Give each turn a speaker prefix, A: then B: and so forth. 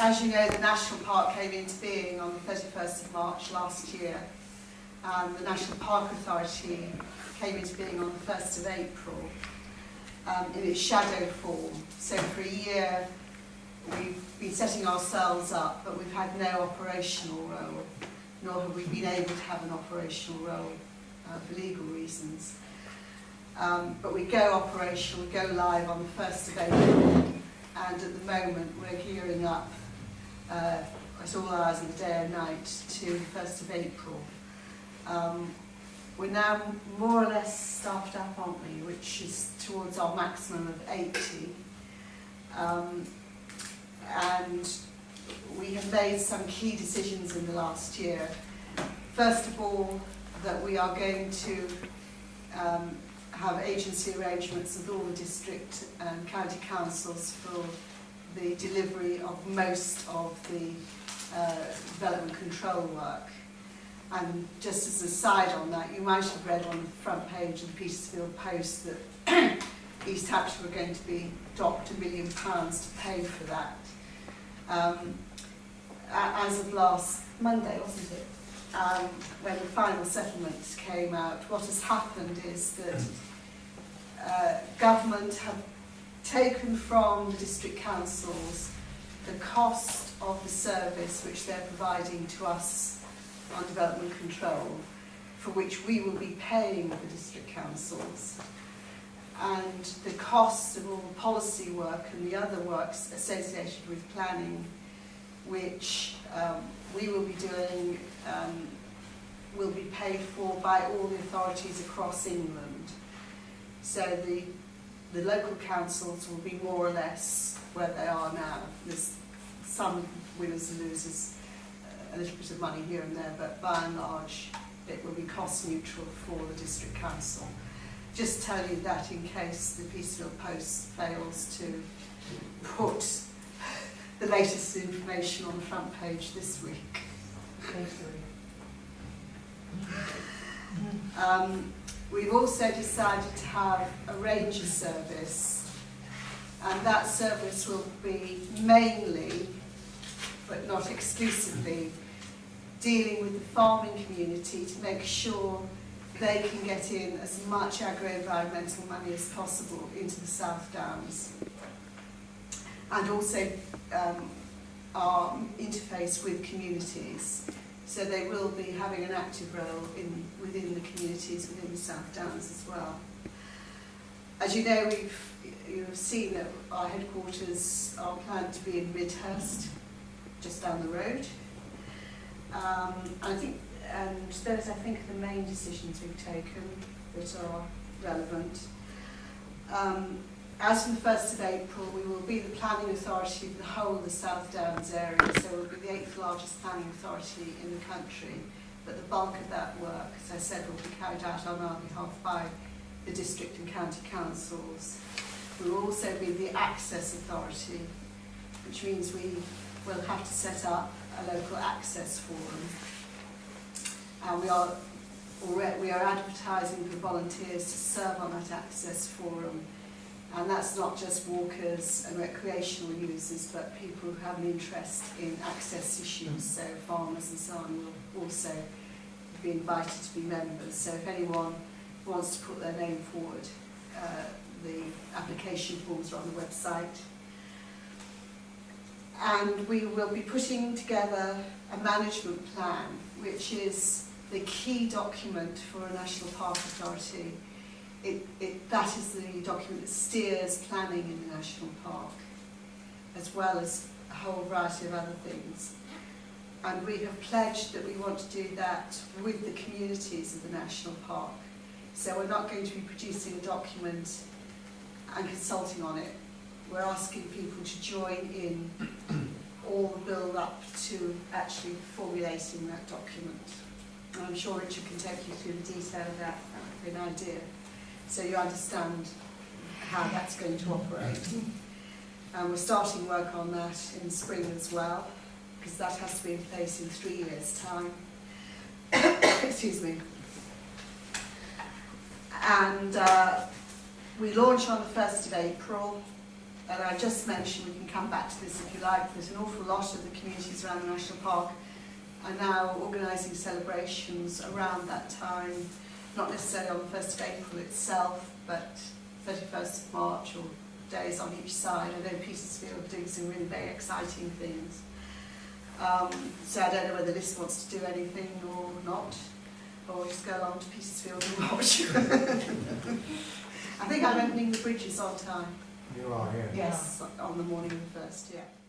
A: As you know, the National Park came into being on the 31st of March last year, and the National Park Authority came into being on the 1st of April in its shadow form. So for a year we've been setting ourselves up, but we've had no operational role, nor have we been able to have an operational role for legal reasons. But we go operational, we go live on the 1st of April, and at the moment we're gearing up at all hours of the day and night to the 1st of April. We're now more or less staffed up, aren't we, which is towards our maximum of 80. And we have made some key decisions in the last year. First of all, that we are going to have agency arrangements with all the district and county councils for the delivery of most of the development control work. And just as a side on that, you might have read on the front page of the Petersfield Post that East Hampshire were going to be docked £1 million to pay for that. As of last Monday, wasn't it? When the final settlement came out, what has happened is that government have taken from the district councils the cost of the service which they're providing to us on development control, for which we will be paying the district councils, and the costs of all the policy work and the other works associated with planning, which we will be doing, will be paid for by all the authorities across England. So the local councils will be more or less where they are now. There's some winners and losers, a little bit of money here and there, but by and large it will be cost neutral for the district council. Just tell you that in case the Petersfield Post fails to put the latest information on the front page this week. We've also decided to have a ranger service, and that service will be mainly, but not exclusively, dealing with the farming community to make sure they can get in as much agro-environmental money as possible into the South Downs, and also our interface with communities. So they will be having an active role within the communities within the South Downs as well. As you know, you've seen that our headquarters are planned to be in Midhurst, just down the road. And those, I think, are the main decisions we've taken that are relevant. As from the 1st of April, we will be the planning authority for the whole of the South Downs area, so we'll be the 8th largest planning authority in the country, but the bulk of that work, as I said, will be carried out on our behalf by the district and county councils. We will also be the access authority, which means we will have to set up a local access forum. And we are advertising for volunteers to serve on that access forum. And that's not just walkers and recreational users, but people who have an interest in access issues, so farmers and so on will also be invited to be members. So if anyone wants to put their name forward, the application forms are on the website. And we will be putting together a management plan, which is the key document for a National Park Authority. That is the document that steers planning in the National Park, as well as a whole variety of other things. And we have pledged that we want to do that with the communities of the National Park. So we're not going to be producing a document and consulting on it. We're asking people to join in all the build-up to actually formulating that document. And I'm sure Richard can take you through the detail of that. That would be an idea, so you understand how that's going to operate. And we're starting work on that in spring as well, because that has to be in place in 3 years' time. Excuse me. And we launch on the 1st of April. and I just mentioned, we can come back to this if you like, there's an awful lot of the communities around the National Park are now organising celebrations around that time, not necessarily on the 1st of April itself, but 31st of March or days on each side. I know Petersfield are doing some really very exciting things. So I don't know whether Liss wants to do anything or not, or just go along to Petersfield and watch. I think I'm opening the bridges on time.
B: You are, yeah.
A: Yes, on the morning of the 1st, yeah.